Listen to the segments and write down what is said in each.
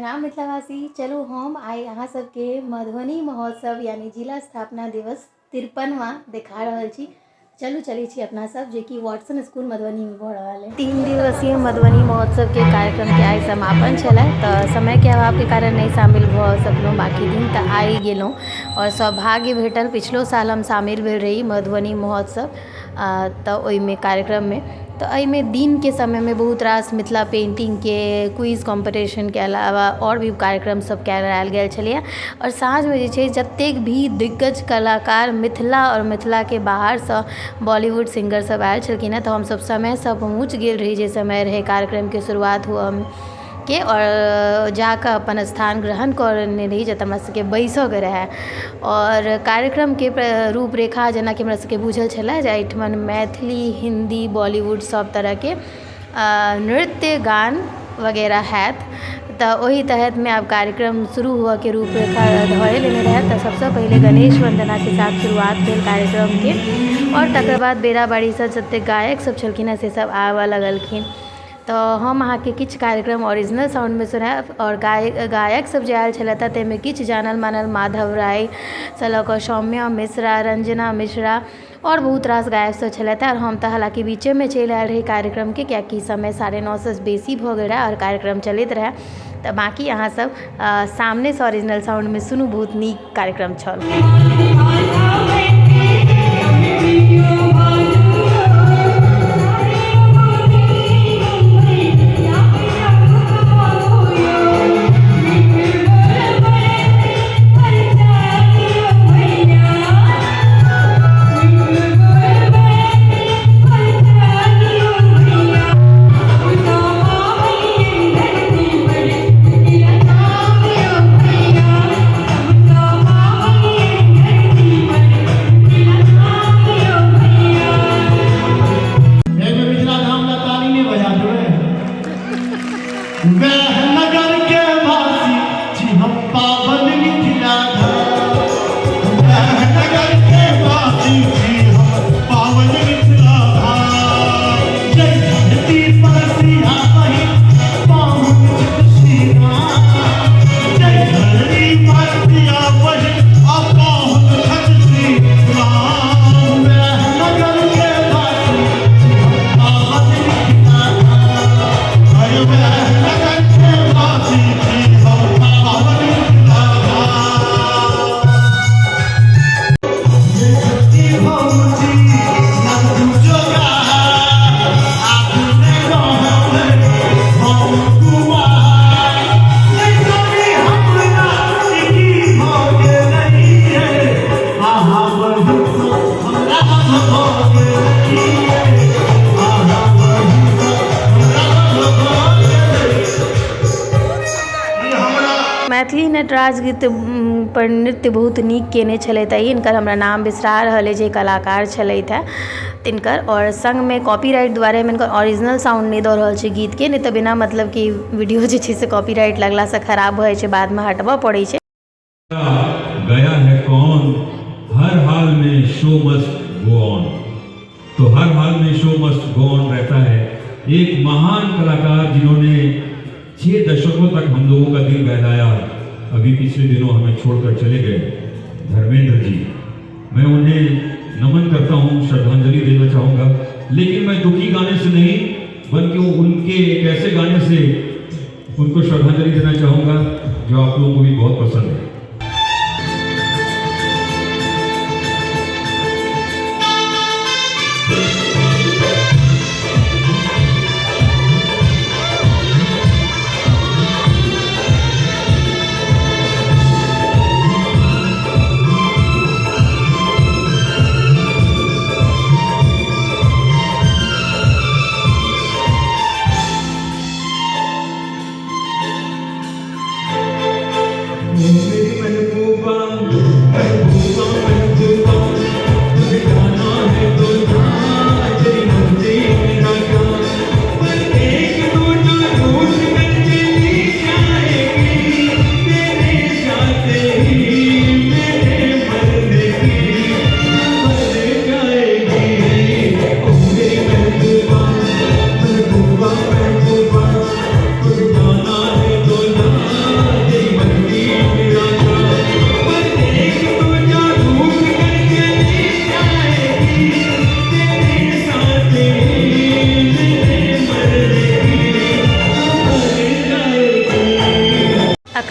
प्रणाम मिथिलावासी। चलू हम आइ अहाँ सबके मधुबनी महोत्सव यानी जिला स्थापना दिवस 53वां देखा रहल छी। चलू चलै छी अपना सब जे कि वाटसन स्कूल मधुबनी में भ रहल है। 3 दिवसीय मधुबनी महोत्सव के कार्यक्रम के आइ समापन छलै तऽ समय के अभाव के कारण नहीं शामिल भ सकलहुँ बाकी दिन तऽ आइ गेलहुँ और सौभाग्य भेटल। पिछलो साल हम शामिल भेल रही मधुबनी महोत्सव तऽ ओइमे कार्यक्रम में तो एहिमे दिन के समय में बहुत रास मिथिला पेंटिंग के क्विज कॉम्पिटिशन के अलावा और भी कार्यक्रम सब करायल गेल छलैया। और साँझ में जे छै जतेक भी दिग्गज कलाकार मिथिला और मिथिला के बाहर से बॉलीवुड सिंगर सब आयल छलखिन हैं, तो हम सब समय से पहुँच गेल रही जे समय रहे कार्यक्रम के शुरुआत हुआ के और जाकर अपन स्थान ग्रहण करने रही जतऽ हमरा सबके बैसऽ के रहै। और कार्यक्रम के रूपरेखा जेना कि हमरा सबके बुझल छलै जे एहिठमन मैथिली हिंदी बॉलीवुड सब तरह के नृत्य गान वगैरह हैत। तऽ ओही तहत में अब कार्यक्रम शुरू हुआ के रूपरेखा धरे लेने रहै। तऽ सबसे पहले गणेश वंदना के साथ शुरुआत भेल कार्यक्रम के और तकर बाद बेरा बारी से जते गायक सब छलखिन हैं से सब आबऽ लगलखिन। तो हम अहाँ के किछ कार्यक्रम ओरिजिनल साउंड में सुनाएब और गायक सब जे आयल छलथि ताहिमे किछ जानल मानल माधव राय से लऽ कऽ सौम्या मिश्रा रंजना मिश्रा और बहुत रास गायक सब छलथि। और हम तऽ हालांकि बीचे में चलि आयल रही कार्यक्रम के कियाकि समय 9:30 से बेसी भऽ गेल रहै और कार्यक्रम चलैत रहै। तऽ बाकी अहाँ सब सामने से ओरिजिनल साउंड में सुनू, बहुत नीक कार्यक्रम छल। मैथिली नटराज गीत पर नृत्य बहुत नीक केने छलथि। हिनकर हमरा नाम बिसरा रहल जे कलाकार छलथि हैं तिनकर, और संग में कॉपीराइट द्वारा हिनकर ओरिजिनल साउंड नहीं दऽ रहल छै गीत के, नहीं तऽ बिना मतलब कि वीडियो जे छै से कॉपीराइट लगला से खराब भऽ जाइ छै, बाद में हटबऽ पड़ै छै। गया है कौन हर हाल में शो मस्ट गो ऑन, तो हर हाल में शो मस्ट गो ऑन रहता है। एक महान कलाकार जिन्होंने 6 दशकों तक हम लोगों का दिल बहलाया, अभी पिछले दिनों हमें छोड़कर चले गए धर्मेंद्र जी। मैं उन्हें नमन करता हूँ, श्रद्धांजलि देना चाहूँगा, लेकिन मैं दुखी गाने से नहीं बल्कि उनके एक ऐसे गाने से उनको श्रद्धांजलि देना चाहूँगा जो आप लोगों को भी बहुत पसंद है।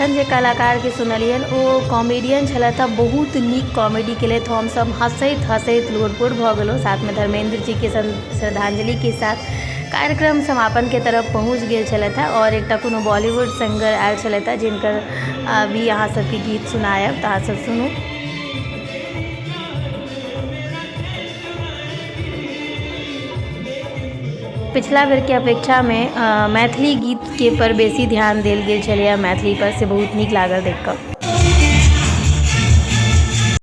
एखन जे कलाकार के सुनलियन ओ कॉमेडियन छलथि, बहुत नीक कॉमेडी केलथि। हम सब हंसैत हंसैत लोटपोट भऽ गेलहुँ। साथ में धर्मेंद्र जी के श्रद्धांजलि के साथ कार्यक्रम समापन के तरफ पहुँच गेल छलथि और एकटा कोनो बॉलीवुड सिंगर आयल छलथि जिनकर भी अहाँ सबके गीत सुनायब, तऽ अहाँ सब सुनू। पिछला बेर के अपेक्षा में मैथिली गीत के पर बेसी ध्यान देल गेल छलैया, मैथिली पर से बहुत नीक लागल देख कऽ।